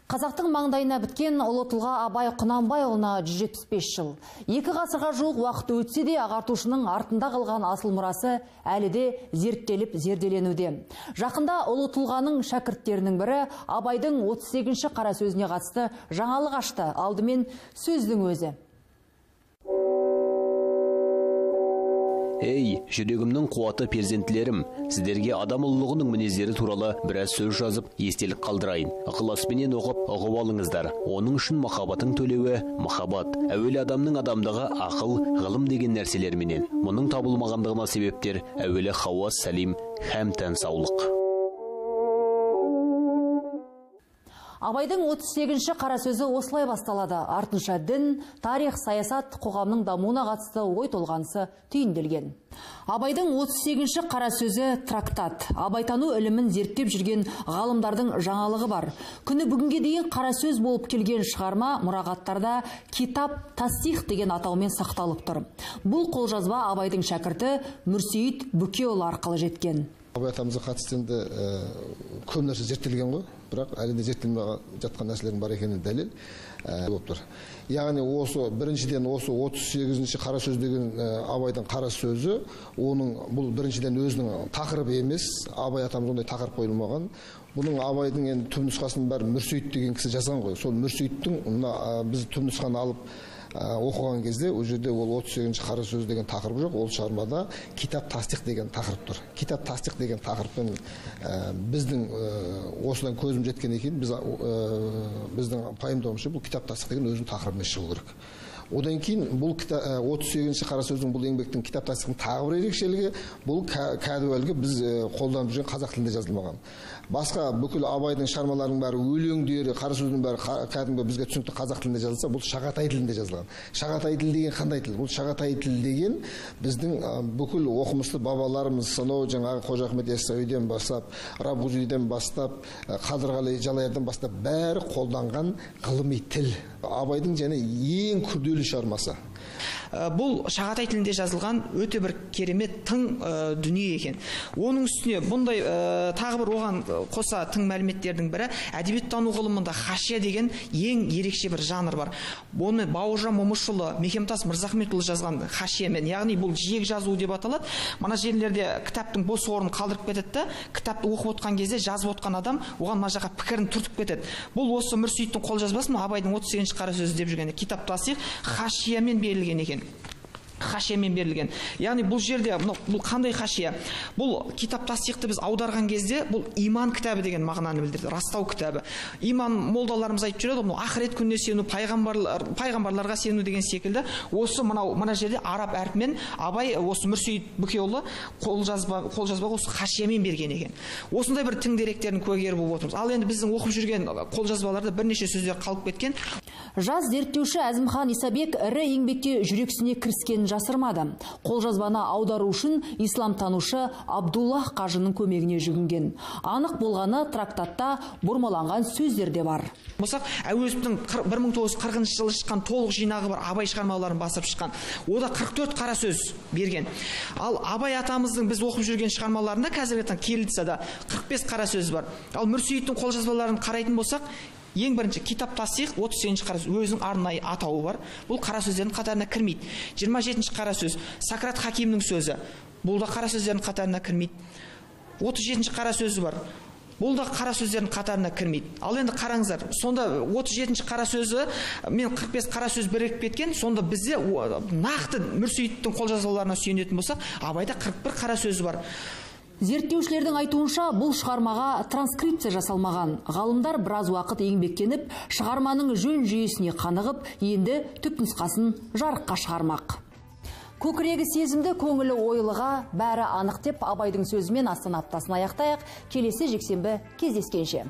Қазақтың маңдайына біткен ұлы тұлға Абай Құнанбайұлына 175 жыл. 2 ғасырға жуық уақыт өтсе де ағартушының артында қалған асыл мұрасы әлі де зерттеліп зерделенуде. Жақында ұлы тұлғаның шәкірттерінің бірі Абайдың 38-ші қара сөзіне қатысты жаңалық ашты. Алдымен сөздің өзі. Ей, жүрегімнің қуаты перзентлерім, сіздерге адам ұлылығының мінездері туралы біраз сөз жазып, естелік қалдырайын. Ықыласпенен оқып, ұғып алыңыздар. Оның үшін махаббатың төлеуі махаббат. Әуелі адамның адамдағы ақыл, ғылым деген нәрселерменен. Мұның табылмағандығына себептер әуелі хауас сәлим һәм тән саулық. Абайдың 38-ші қара сөзі осылай басталады. Артынша дін, тарих, саясат, қоғамның дамуына қатысты ой толғанысы түйінделген. Абайдың 38-ші қара сөзі трактат. Абайтану ілімін зерттеп жүрген ғалымдардың жаңалығы бар. Күні бүгінге дейін қара сөз болып келген шығарма мұрағаттарда китап тасих деген атаумен сақталып тұр. Бұл қолжазба Абайдың шәкірті Мүрсейіт Бүкеұлы арқылы жеткен. Абай атамызға қатысты енді көп нәрсе зерттелген ғой, бірақ әлі де зерттелмей жатқан нәрселердің бар екені дәлел болып тұр. Яғни біріншіден 38-ші қара сөз деген Абайдың қара сөзі, оның бұл біріншіден өзінің тақырыбы емес, Абай атамыз ондай тақырып қойылмаған. Бұның Абайдың енді түпнұсқасының бәрі Мүрсейіт деген кісі жазған ғой. Сол Мүрсейіттің біз түпнұсқаны алып оқыған кезде ол жерде ол 38-ші қара сөз деген тақырып жоқ, ол шығармада китап тастих деген тақырып тұр. Китап тастих деген тақырыппен біздің осыдан көзім жеткен екен, біздің пайымдауымызша бұл китап тастих деген өзінің тақырыбымен шығу керек. Одан кейін бұл 38-ші қара сөздің бұл еңбектің китап тастихтың тағы бір ерекшелігі, бұл кәдуілгі біз қолданып жүрген қазақ тілінде жазылмаған. Басқа бүкіл Абайдың шығармаларының бәрі, өлеңдері, қара сөздің бәрі кәдімгі бізге түсінікті қазақ тілінде жазылса, бұл шағатай тілінде жазылған. Шағатай тіл деген қандай тіл? Бұл шағатай тіл деген біздің бүкіл оқымысты бабаларымыз, сонау жаңағы Қожа Ахмет Яссауиден бастап, Рабғузиден бастап, Қадырғали Жалайырдан бастап бәрі қолданған ғылыми тіл. Абайдың және ең күрделі шығармасы. Бұл шағатай тілінде жазылған өте бір керемет тың дүние екен. Оның үстіне бұндай тағы бір оған қоса тың мәліметтердің бірі, әдебиеттану ғылымында хашия деген ең ерекше бір жанр бар. Оны Бауыржан Момышұлы, Мекемтас Мырзахметұлы жазған хашиямен, яғни бұл жиек жазу деп аталады. Мына жерлерде кітаптың бос орнын қалдырып кетеді, кітапты оқып отқан кезде жазып отқан адам оған мына жаққа пікірін түртіп кетеді. Бұл осы Мүрсейіттің қолжазбасы, Абайдың 38-ші қара сөзі деп жүргенде китап тасих хашиямен берілген екен. Хашиямен берілген. Яғни бұл жерде бұл қандай хашия? Бұл китап тасихты біз аударған кезде бұл иман кітабы деген мағынаны білдірді, растау кітабы. Иман молдаларымыз айтып жүреді, бұл ақырет күніне сену, пайғамбарларға сену деген секілді. Осы мына жерде араб әрпімен Абай осы Мүрсейіт Бүкеұлы қолжазбаға осы хашиямен берген екен. Осындай бір тың деректердің куәгері болып отырмыз. Ал енді біздің оқып жүрген қолжазбаларда бірнеше сөздер қалып кеткен. Жас зерттеуші Әзімхан Исабек ірі еңбекте жүрексіне кіріскен жасырмады. Қолжазбаны аудару үшін исламтанушы Абдуллах Қажының көмегіне жүгінген. Анық болғаны трактатта бұрмаланған сөздер де бар. Болсақ, Әуезовтің 1940 жылы шыққан толық жинағы бар, Абай шығармаларын басып шыққан. Ода 44 қара сөз берген. Ал Абай атамыздың біз оқып жүрген шығармаларында қазіргі таңда кириллицада 45 қара сөз бар. Ал Мүрсейіттің қолжазбаларын қарайтын болсақ, ең бірінші китап тасих 38-ші қара сөз, өзінің арнайы атауы бар. Бұл қара сөздердің қатарына кірмейді. 27-ші қара сөз, Сократ Хакимнің сөзі. Бұл да қара сөздердің қатарына кірмейді. 37-ші қара сөзі бар. Бұл да қара сөздердің қатарына кірмейді. Ал енді қараңыздар, сонда 37-ші қара сөзі мен 45 қара сөз бірігіп кеткен, сонда бізде нақты Мүрсейіттің қолжазбаларына сүйенетін болсақ, Абайда 41 қара сөзі бар. Зерттеушілердің айтуынша бұл шығармаға транскрипция жасалмаған. Ғалымдар біраз уақыт еңбектеніп, шығарманың жөн жүйесіне қанығып, енді түпнұсқасын жарыққа шығармақ. Көкірегі сезімді, көңілі ойлыға, бәрі анық деп Абайдың сөзімен Астана аптасын аяқтайық. Келесі жексенбі кездескенше.